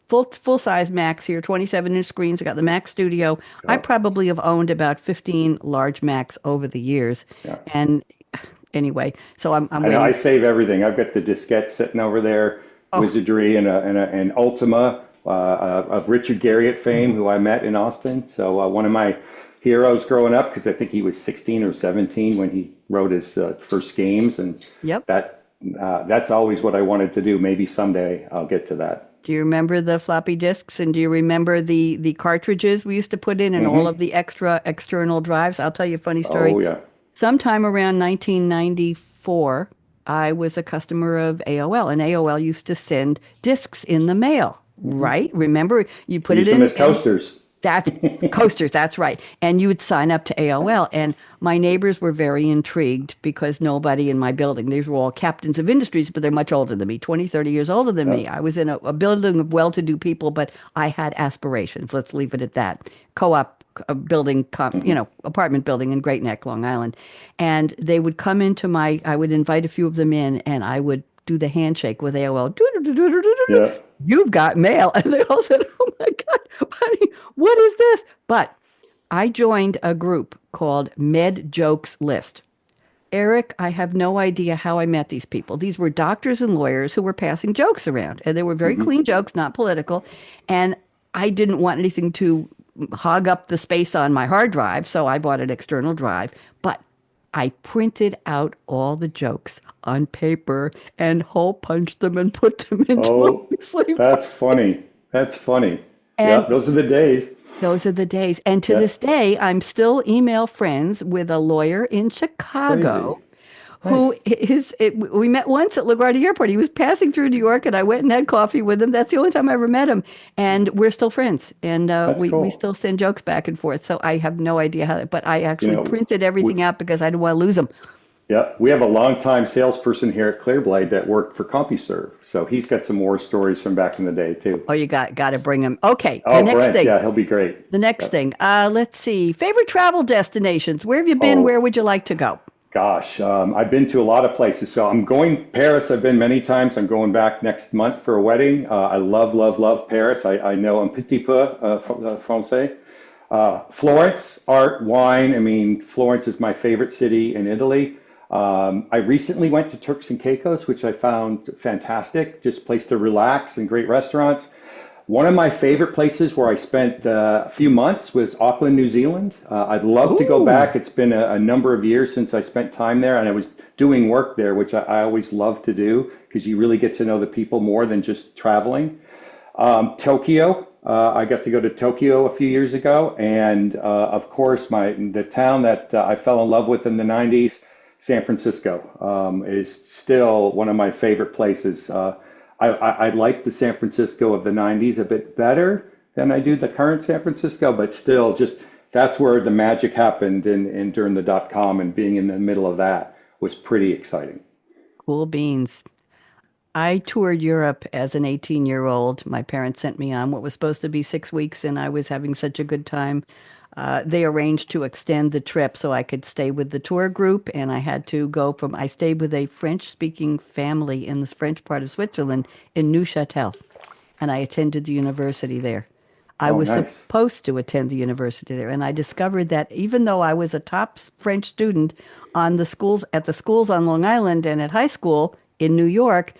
full size Macs here, 27-inch screens. I got the Mac Studio. I Yeah. probably have owned about 15 large Macs over the years. Yeah. And anyway, so I'm I know I waiting. save everything. I've got the diskette sitting over there, Oh, Wizardry and Ultima of Richard Garriott fame, who I met in Austin. So one of my heroes growing up, because I think he was 16 or 17 when he wrote his first games, and yep. that that's always what I wanted to do. Maybe someday I'll get to that. Do you remember the floppy disks and do you remember the cartridges we used to put in and all of Hmm. the extra external drives? I'll tell you a funny story. Oh yeah. Sometime around 1994, I was a customer of AOL, and AOL used to send discs in the mail, Hmm. right? Remember, you put it Use them as in coasters. that's coasters, that's right. And you would sign up to AOL. And my neighbors were very intrigued because nobody in my building, these were all captains of industries, but they're much older than me, 20, 30 years older than me. Yep. I was in a building of well-to-do people, but I had aspirations. Let's leave it at that. Co-op building, Hmm. apartment building in Great Neck, Long Island. And they would come into I would invite a few of them in and I would do the handshake with AOL. Yeah. You've got mail. And they all said, oh my God, honey, what is this? But I joined a group called Med Jokes List. Eric, I have no idea how I met these people. These were doctors and lawyers who were passing jokes around, and they were very Hmm. clean jokes, not political. And I didn't want anything to hog up the space on my hard drive, so I bought an external drive. But I printed out all the jokes on paper and hole punched them and put them into a long Oh, sleeve. that's funny. That's funny. Yeah, And those are the days. those are the days. And to Yeah. this day, I'm still email friends with a lawyer in Crazy. Chicago who Nice. we met once at LaGuardia Airport. He was passing through New York and I went and had coffee with him. That's the only time I ever met him. And we're still friends. And That's we cool. still send jokes back and forth. So I have no idea how, but I You actually know, printed we, everything out because I didn't want to lose them. yeah, we have a longtime salesperson here at Clearblade that worked for CompuServe. So he's got some more stories from back in the day too. Oh, you got to bring them. Okay. The Oh, next Brent, thing. yeah, he'll be great. The next Yep. thing. Let's see. Favorite travel destinations. Where have you been? Where Oh, would you like to go? gosh, I've been to a lot of places. So I'm going Paris. I've been many times. I'm going back next month for a wedding. I love, love, love Paris. I know un petit peu français. Florence, art, wine. I mean, Florence is my favorite city in Italy. I recently went to Turks and Caicos, which I found fantastic. Just a place to relax and great restaurants. One of my favorite places where I spent a few months was Auckland, New Zealand. I'd love to go Ooh. back. It's been a number of years since I spent time there, and I was doing work there, which I always love to do because you really get to know the people more than just traveling. Tokyo. I got to go to Tokyo a few years ago, and of course, the town that I fell in love with in the '90s, San Francisco, is still one of my favorite places. I like the San Francisco of the '90s a bit better than I do the current San Francisco, but still, just that's where the magic happened in during the dot com, and being in the middle of that was pretty exciting. Cool beans. I toured Europe as an 18-year-old. My parents sent me on what was supposed to be 6 weeks, and I was having such a good time. They arranged to extend the trip so I could stay with the tour group, and I had to I stayed with a French-speaking family in the French part of Switzerland in Neuchâtel, and I attended the university there. I Oh, was nice. supposed to attend the university there, and I discovered that even though I was a top French student at the schools on Long Island and at high school in New York,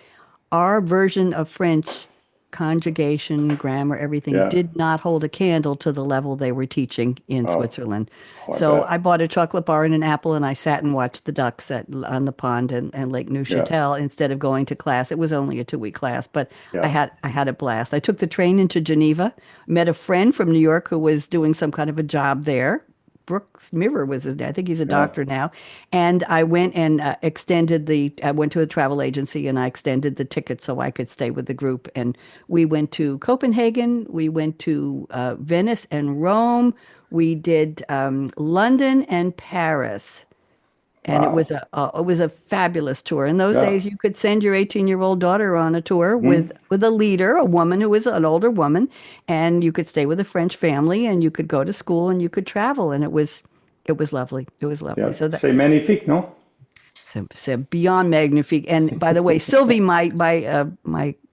our version of French conjugation, grammar, everything Yeah. did not hold a candle to the level they were teaching in Oh, Switzerland. oh, I So bet. I bought a chocolate bar and an apple, and I sat and watched the ducks on the pond and Lake Yeah. Neuchâtel instead of going to class. It was only a 2-week class, but Yeah. I had a blast. I took the train into Geneva, met a friend from New York who was doing some kind of a job there. Brooks Miver was his name. I think he's a Yeah. doctor now. And I went and I went to a travel agency and I extended the ticket so I could stay with the group. And we went to Copenhagen, we went to Venice and Rome, we did London and Paris. And Wow. it was a fabulous tour. In those Yeah. days, you could send your 18-year-old daughter on a tour Hmm. with a leader, a woman who was an older woman, and you could stay with a French family, and you could go to school, and you could travel, and it was lovely. It was lovely. Yeah. So that C'est magnifique, no? so beyond magnifique. And by the way, Sylvie, my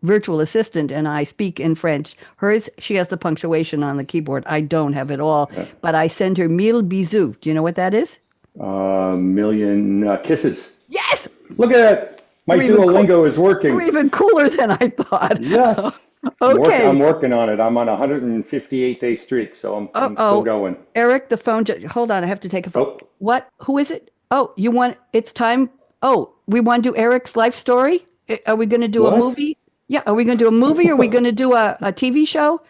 virtual assistant, and I speak in French. Hers, she has the punctuation on the keyboard. I don't have it all, Yeah. but I send her mille bisous. Do you know what that is? Million kisses. Yes, Look at that. My you're even cool. Duolingo is You're working. even cooler than I thought. Yes. I'm Okay. working on it. I'm on a 158-day streak, so I'm still Oh, going. Eric, the phone. Hold on, I have to take a phone. Oh, What? Who is it? Oh, you want? It's time. Oh, we want to do Eric's life story. Are we going to do a what? movie? Yeah. Are we going to do a movie? Or are we going to do a TV show?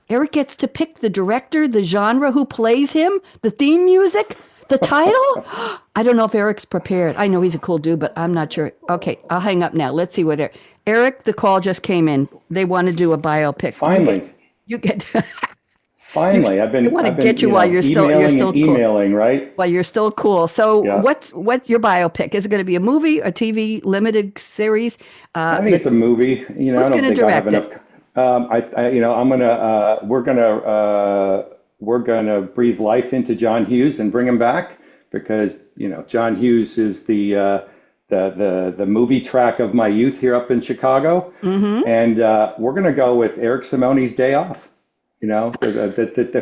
Eric gets to pick the director, the genre, who plays him, the theme music, the title. I don't know if Eric's prepared. I know he's a cool dude, but I'm not sure. Okay, I'll hang up now. Let's see what Eric, the call just came in. They want to do a biopic. Finally. You get. Finally. I want to get you while you're emailing still and cool. emailing, right? While you're still cool. So Yeah. what's your biopic? Is it going to be a movie, a TV limited series? I think it's a movie. Who's I don't going to think I have direct enough. it? I'm gonna. We're gonna breathe life into John Hughes and bring him back because John Hughes is the movie track of my youth here up in Chicago, and we're gonna go with Eric Simone's Day Off. The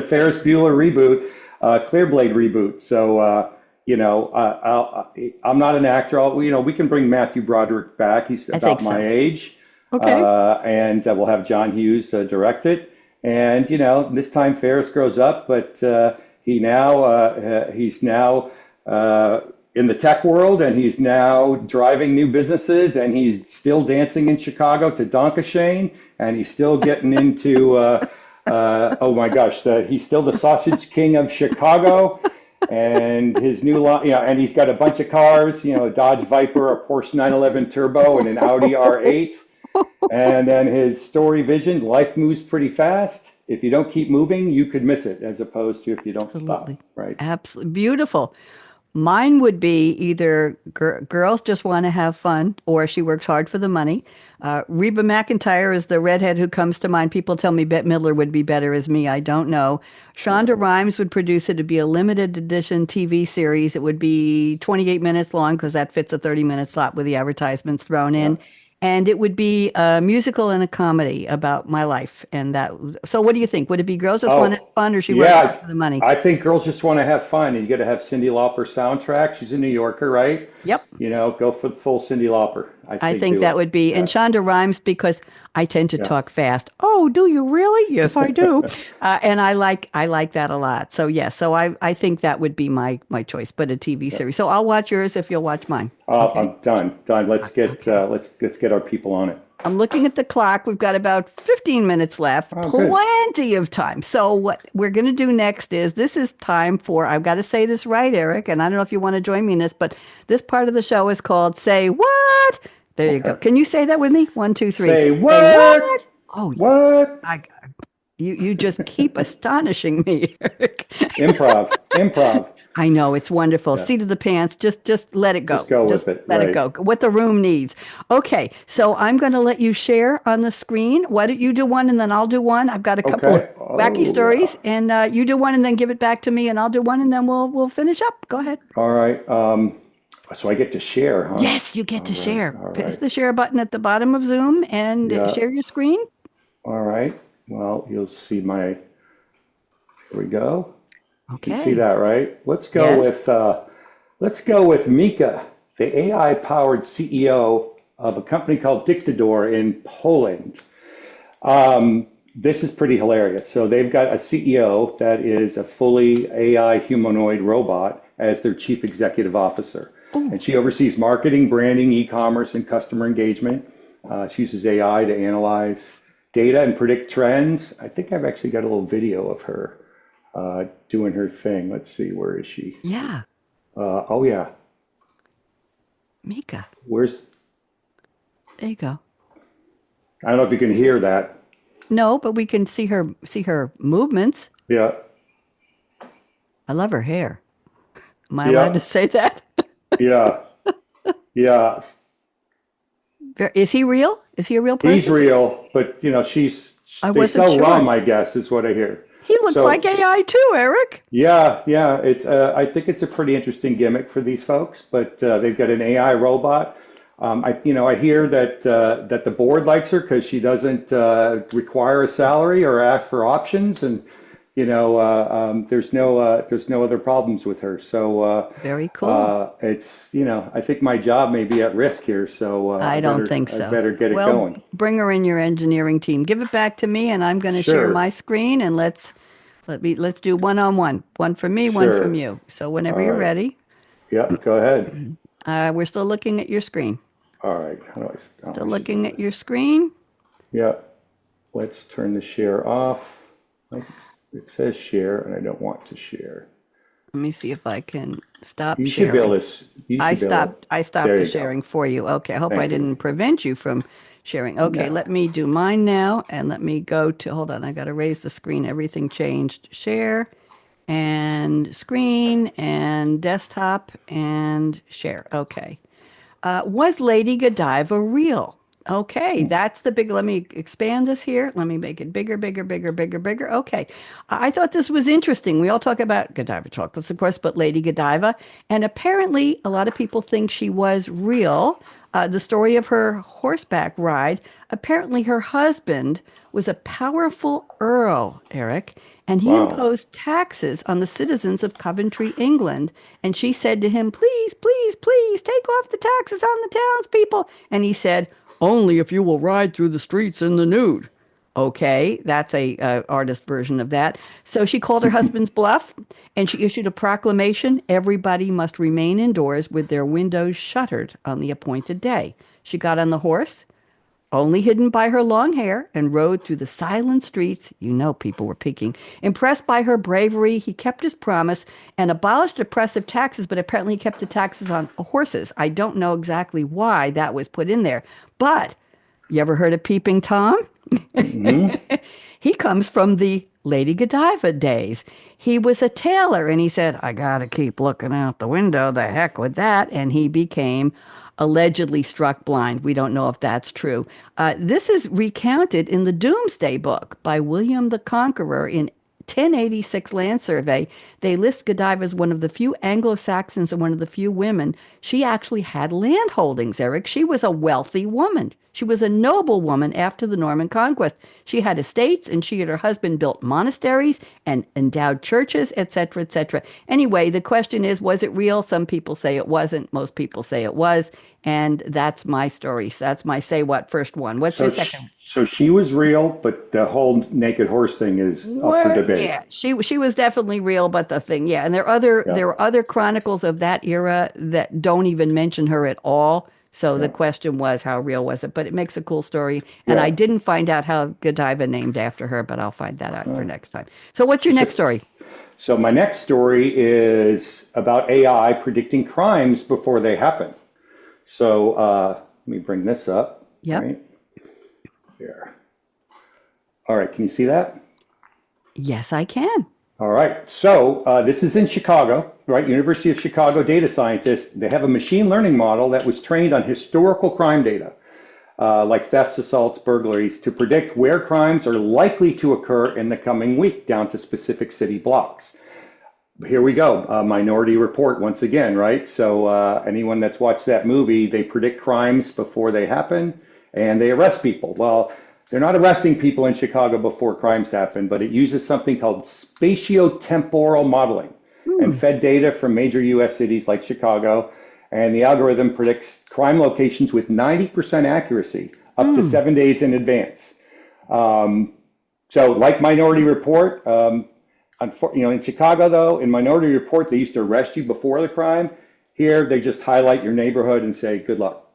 Ferris Bueller reboot, Clearblade reboot. So I'm not an actor. We can bring Matthew Broderick back. He's I think about my so. age, Okay. and we'll have John Hughes direct it. And this time Ferris grows up, but he's now in the tech world, and he's now driving new businesses, and he's still dancing in Chicago to Donkashane, and he's still getting into oh my gosh, he's still the Sausage King of Chicago, and his new line, and he's got a bunch of cars, a Dodge Viper, a Porsche 911 Turbo, and an Audi R8. And then his story vision, life moves pretty fast. If you don't keep moving, you could miss it, as opposed to if you don't stop, Absolutely. right? Absolutely. Beautiful. Mine would be either girls just want to have fun or she works hard for the money. Reba McEntire is the redhead who comes to mind. People tell me Bette Midler would be better as me. I don't know. Shonda Rhimes would produce it. It'd be a limited edition TV series. It would be 28 minutes long because that fits a 30-minute slot with the advertisements thrown Yeah. in. And it would be a musical and a comedy about my life. And that, so what do you think? Would it be girls just want to Oh, have fun or she works hard yeah. for the money? I think girls just want to have fun, and you got to have Cyndi Lauper soundtrack. She's a New Yorker, right? Yep. Go for the full Cyndi Lauper. I I say think do that it. would be, and Yeah, Shonda Rhimes because I tend to yeah. talk fast. Oh, do you really? Yes, I do. And I like that a lot. So yes, so I think that would be my choice, but a TV series. So I'll watch yours if you'll watch mine. Okay. I'm done. Done. Okay. Let's get our people on it. I'm looking at the clock. We've got about 15 minutes left. Oh, good. Plenty of time. So what we're going to do next is this is time for, I've got to say this right, Eric, and I don't know if you want to join me in this, but this part of the show is called Say What? There you go. Okay. Can you say that with me? One, two, three. Say Say what? what? Oh, What? I, you just keep astonishing me, Eric. Improv. Improv. I know it's wonderful. Yeah. Seat of the pants. Just let it go. Just go with it. let it Right. go. What the room needs. Okay, so I'm going to let you share on the screen. Why don't you do one and then I'll do one? I've got a couple of Okay. wacky Oh, stories, yeah. and you do one and then give it back to me, and I'll do one and then we'll finish up. Go ahead. All right. So I get to share, huh? Yes, you get All to right. share. All Press right. the share button at the bottom of Zoom and Yeah. share your screen. All right. Well, you'll see my. Here we go. You see Okay. that, right? Yes. Let's go with Mika, the AI-powered CEO of a company called Dictador in Poland. This is pretty hilarious. So they've got a CEO that is a fully AI humanoid robot as their chief executive officer. Oh, And she oversees marketing, branding, e-commerce, and customer engagement. She uses AI to analyze data and predict trends. I think I've actually got a little video of her doing her thing. Let's see, where is she? yeah. Oh yeah, Mika. where's? There you go. I don't know if you can hear that. No, but we can see her movements. Yeah. I love her hair. Am I allowed to Yeah, say that? yeah, yeah. Is he real? Is he a real He's person? real, but I they wasn't sell sure. rum, I guess, is what I hear. He looks like So AI too, Eric. yeah, yeah. I think it's a pretty interesting gimmick for these folks, but they've got an AI robot. I hear that the board likes her because she doesn't require a salary or ask for options, and there's no other problems with her. So Very cool. I think my job may be at risk here, so I don't think I so. better get it Well, going. bring her in your engineering team. Give it back to me, and I'm going to share Sure, my screen, and let's do one on one. One from me, one from sure. you. So whenever All you're right. ready, Yeah, go ahead. we're still looking at your screen. All right. How do Still I should looking do at this? your screen. Yeah. Let's turn the share off. Like, it says share, and I don't want to share. Let me see if I can stop You should be sharing. able to. You should be able to. I stopped There the you go. sharing for you. Okay, I hope I Thank you. didn't prevent you from sharing. Okay, No. let me do mine now and let me go to, hold on, I got to raise the screen. Everything changed. Share and screen and desktop and share. Okay. Was Lady Godiva real? Okay, that's the big. Let me expand this here. Let me make it bigger, bigger, bigger, bigger, bigger. Okay, I thought this was interesting. We all talk about Godiva chocolates, of course, but Lady Godiva, and apparently a lot of people think she was real. The story of her horseback ride. Apparently, her husband was a powerful earl, Eric, and he Wow. imposed taxes on the citizens of Coventry, England. And she said to him, "Please, please, please take off the taxes on the townspeople." And he said, "Only if you will ride through the streets in the nude." Okay, that's a artist version of that. So she called her husband's bluff and she issued a proclamation. Everybody must remain indoors with their windows shuttered on the appointed day. She got on the horse, only hidden by her long hair, and rode through the silent streets. You know, people were peeking. Impressed by her bravery, he kept his promise and abolished oppressive taxes, but apparently he kept the taxes on horses. I don't know exactly why that was put in there. But you ever heard of Peeping Tom? Hmm. He comes from the Lady Godiva days. He was a tailor and he said, "I got to keep looking out the window. The heck with that." And he became allegedly struck blind. We don't know if that's true. This is recounted in the Doomsday Book by William the Conqueror in 1086 land survey. They list Godiva as one of the few Anglo-Saxons and one of the few women. She actually had land holdings, Eric. She was a wealthy woman. She was a noble woman after the Norman conquest. She had estates and she and her husband built monasteries and endowed churches, etc., etc. Anyway, the question is, was it real? Some people say it wasn't. Most people say it was. And that's my story. So that's my say what first one. What's your second? So she was real, but the whole naked horse thing is up for Well, debate. yeah, she was definitely real, but the thing, yeah, and Yeah. there are other chronicles of that era that don't even mention her at all. So the Yeah. question was, how real was it? But it makes a cool story, and I Yeah. didn't find out how Godiva named after her, but I'll find that out for Uh, next time. So what's your so, next story? so my next story is about AI predicting crimes before they happen. So let me bring this up. Yep. Right here. All right. Can you see that? Yes, I can. All right. So this is in Chicago, right? University of Chicago data scientists. They have a machine learning model that was trained on historical crime data, like thefts, assaults, burglaries, to predict where crimes are likely to occur in the coming week, down to specific city blocks. Here we go. Minority Report once again, right? So anyone that's watched that movie, they predict crimes before they happen and they arrest people. Well, they're not arresting people in Chicago before crimes happen, but it uses something called spatiotemporal modeling and Hmm. fed data from major US cities like Chicago. And the algorithm predicts crime locations with 90% accuracy up to Hmm. 7 days in advance. Um, so, like Minority Report, in Chicago, though, in Minority Report, they used to arrest you before the crime. Here, they just highlight your neighborhood and say, good luck.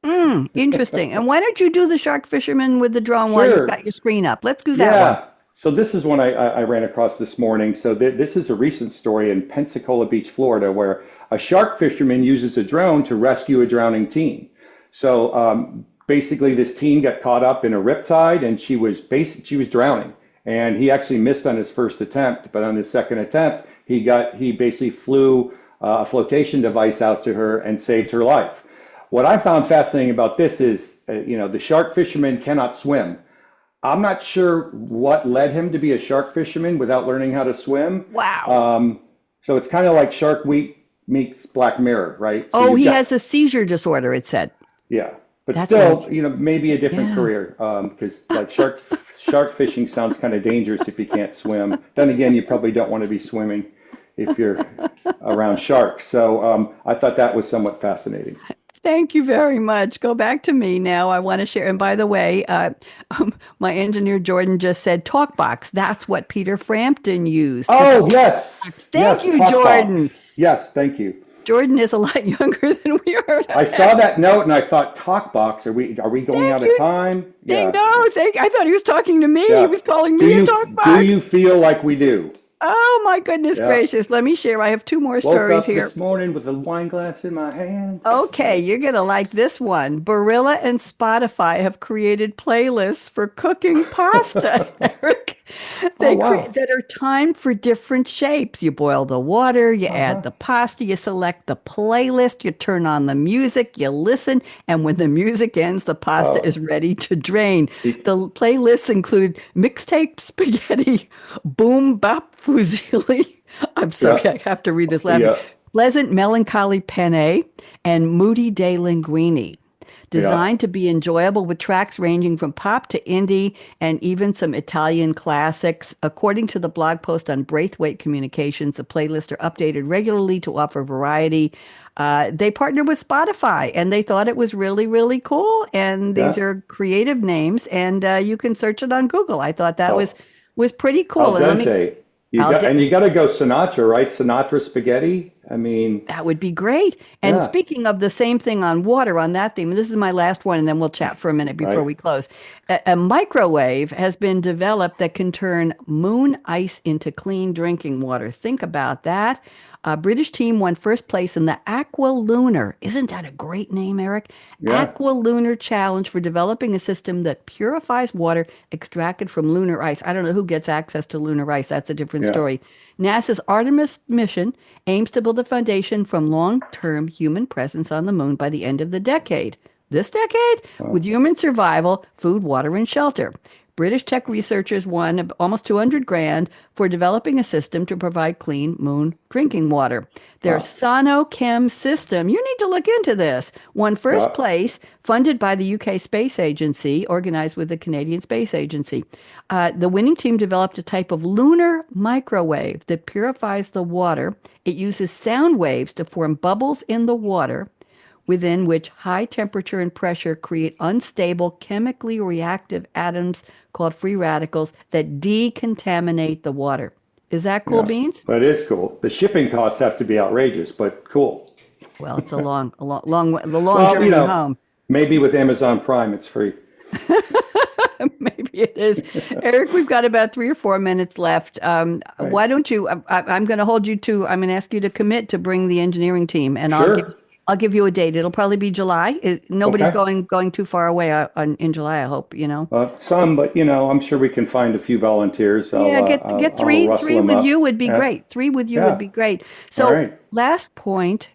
Hmm. Interesting. And why don't you do the shark fisherman with the drone while you've got Sure. your screen up? Let's do that one. Yeah. So this is one I ran across this morning. So this is a recent story in Pensacola Beach, Florida, where a shark fisherman uses a drone to rescue a drowning teen. So basically, this teen got caught up in a riptide, and she was drowning. And he actually missed on his first attempt, but on his second attempt, he basically flew a flotation device out to her and saved her life. What I found fascinating about this is, the shark fisherman cannot swim. I'm not sure what led him to be a shark fisherman without learning how to swim. Wow. So it's kind of like Shark Week meets Black Mirror, right? So Oh, you've he got, has a seizure disorder, it said. yeah, but That's why. still, maybe a different Yeah. career, because like shark fishing sounds kind of dangerous if you can't swim. Then again, you probably don't want to be swimming if you're around sharks. So I thought that was somewhat fascinating. Thank you very much. Go back to me now. I want to share. And by the way, my engineer Jordan just said TalkBox. That's what Peter Frampton used. Oh, yes. Thank Yes, you, Talk Jordan. Box. Yes, thank you. Jordan is a lot younger than we are. I saw that note and I thought, talk box, are we going Thank out of you. time? Thank, Yeah. no, thank. I thought he was talking to me. He Yeah. was calling Do me a you do TalkBox. you feel like we do? Oh my goodness Yeah. gracious. Let me share. I have two more Woke stories up here. this morning with a wine glass in my hand. Okay, you're going to like this one. Barilla and Spotify have created playlists for cooking pasta, Eric. Oh wow. That are timed for different shapes. You boil the water, you add Uh-huh. the pasta, you select the playlist, you turn on the music, you listen, and when the music ends, the pasta Oh. is ready to drain. y- The playlists include mixtape spaghetti, boom bap fusilli. I'm sorry, Yeah. I have to read this laughing. Yeah. Pleasant melancholy penne and moody de linguine, Yeah. designed to be enjoyable with tracks ranging from pop to indie and even some Italian classics. According to the blog post on Braithwaite Communications, the playlists are updated regularly to offer variety. They partnered with Spotify and they thought it was really, really cool. And these Yeah. are creative names, and you can search it on Google. I thought that Oh, was pretty cool. al And let me, dente. I'll You got to go Sinatra, right? Sinatra spaghetti. I mean, That would be great. And yeah. speaking of the same thing on water, on that theme, this is my last one, and then we'll chat for a minute before Right. we close. A microwave has been developed that can turn moon ice into clean drinking water. Think about that. A British team won first place in the Aqua Lunar. Isn't that a great name, Eric? Yeah. Aqua Lunar Challenge for developing a system that purifies water extracted from lunar ice. I don't know who gets access to lunar ice. That's a different Yeah. story. NASA's Artemis mission aims to build a foundation from long-term human presence on the moon by the end of the decade. This decade? With human survival, food, water, and shelter. British tech researchers won almost 200 grand for developing a system to provide clean moon drinking water. Their Wow. SonoChem system, you need to look into this, won first Yeah. place, funded by the UK Space Agency, organized with the Canadian Space Agency. The winning team developed a type of lunar microwave that purifies the water. It uses sound waves to form bubbles in the water, within which high temperature and pressure create unstable, chemically reactive atoms called free radicals that decontaminate the water. Is that cool Yeah. beans? That is cool. The shipping costs have to be outrageous, but cool. Well, it's the long Well, journey home. maybe with Amazon Prime it's free. Maybe it is. Eric, we've got about 3 or 4 minutes left. Right. Why don't you? I'm going to hold you to. I'm going to ask you to commit to bring the engineering team, and Sure. I'll give you a date. It'll probably be July. Nobody's Okay. going too far away in July. I hope you know. Some, but I'm sure we can find a few volunteers. Yeah, get I'll rustle three them with up. you would be Yeah. great. Three with you would Yeah. be great. All So, right. last point,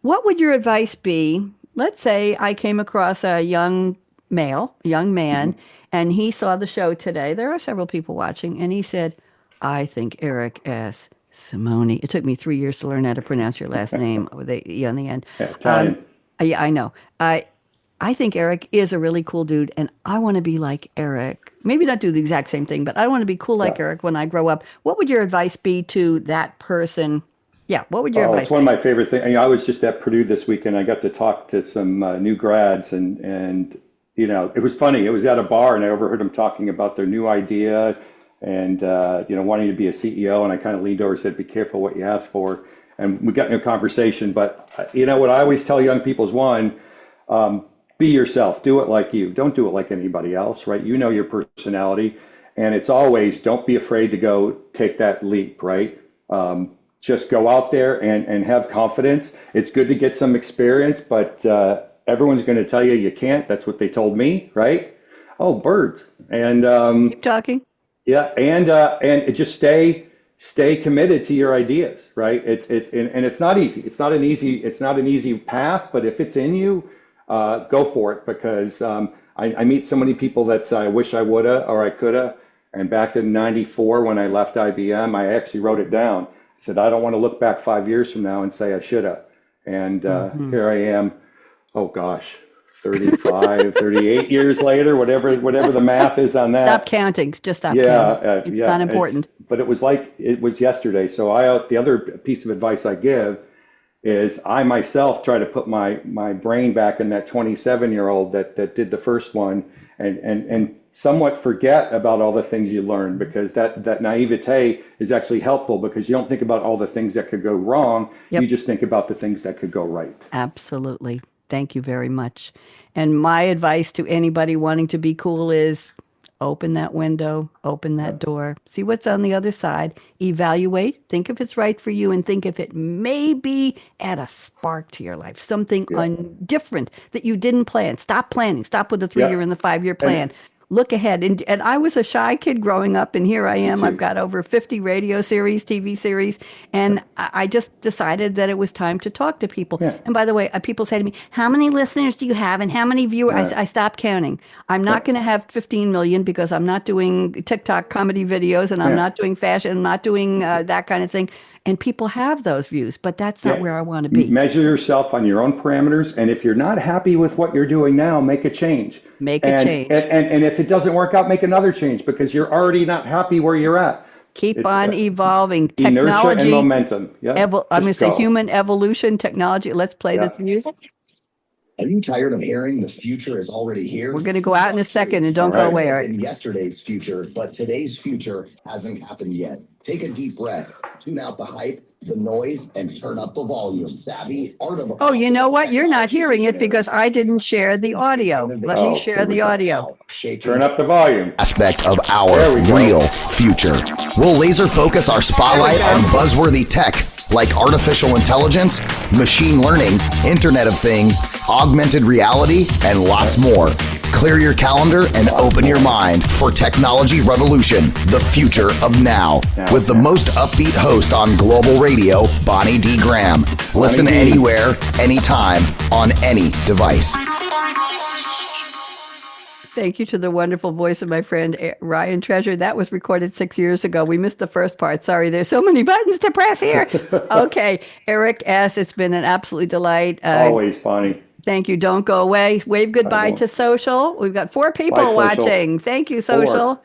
what would your advice be? Let's say I came across a young man, and he saw the show today. There are several people watching, and he said, "I think Eric S. Simone." It took me 3 years to learn how to pronounce your last name with the E on the end. Yeah, Um, Italian. yeah, I know. I think Eric is a really cool dude, and I want to be like Eric. Maybe not do the exact same thing, but I want to be cool Yeah. like Eric when I grow up. What would your advice be to that person? Yeah, what would your Oh, advice it's one of be? my favorite things. I was just at Purdue this weekend. I got to talk to some new grads, and it was funny. It was at a bar, and I overheard them talking about their new idea, and wanting to be a CEO. And I kind of leaned over and said, "Be careful what you ask for." And we got into a conversation. But what I always tell young people is one, be yourself. Do it like you. Don't do it like anybody else, right? You know your personality, and it's always don't be afraid to go take that leap, right? Just go out there and have confidence. It's good to get some experience, but everyone's going to tell you you can't. That's what they told me, right? Oh, birds. And Keep talking. yeah, and just stay committed to your ideas, right? And it's not easy. It's not an easy path, but if it's in you, go for it, because I meet so many people that I wish I woulda or I coulda. And back in '94 when I left IBM, I actually wrote it down. I said, I don't want to look back 5 years from now and say I shoulda. And here I am, oh gosh, 35, 38 years later, whatever the math is on that. Stop counting. Just stop Yeah, counting. It's not important. But it was like it was yesterday. So the other piece of advice I give is I myself try to put my brain back in that 27-year-old that did the first one, and somewhat forget about all the things you learned, because that naivete is actually helpful, because you don't think about all the things that could go wrong. Yep. You just think about the things that could go right. Absolutely. Thank you very much. And my advice to anybody wanting to be cool is open that window, open that door, see what's on the other side, evaluate, think if it's right for you, and think if it maybe add a spark to your life, something different that you didn't plan. Stop planning. Stop with the 3-year and the 5-year plan. Look ahead. And I was a shy kid growing up, and here I am. I've got over 50 radio series, TV series, and I just decided that it was time to talk to people. Yeah. And by the way, people say to me, how many listeners do you have and how many viewers? I stopped counting. I'm not going to have 15 million, because I'm not doing TikTok comedy videos, and I'm not doing fashion. I'm not doing that kind of thing. And people have those views, but that's not where I want to be. Measure yourself on your own parameters, and if you're not happy with what you're doing now, make a change. Make a change. And if it doesn't work out, make another change, because you're already not happy where you're at. Keep on evolving. Inertia Technology, and momentum. Yeah. I'm going to say human evolution, technology. Let's play the music. Are you tired of hearing the future is already here? We're going to go out in a second, and don't go away. All right. In yesterday's future, but today's future hasn't happened yet. Take a deep breath, tune out the hype, the noise, and turn up the volume. Savvy art of. Oh, you know what? You're not hearing it because I didn't share the audio. Let me share the audio. Turn up the volume. Aspect of our real future. We'll laser focus our spotlight on buzzworthy tech like artificial intelligence, machine learning, Internet of Things, augmented reality, and lots more. Clear your calendar and open your mind for Technology Revolution, the future of now, with the most upbeat host on global radio, Bonnie D. Graham. Listen anywhere, anytime, on any device. Thank you to the wonderful voice of my friend Ryan Treasure. That was recorded 6 years ago. We missed the first part. Sorry, there's so many buttons to press here. Okay, Eric S., it's been an absolute delight. Always, Bonnie. Thank you. Don't go away. Wave goodbye to social. We've got 4 people watching. Thank you, social.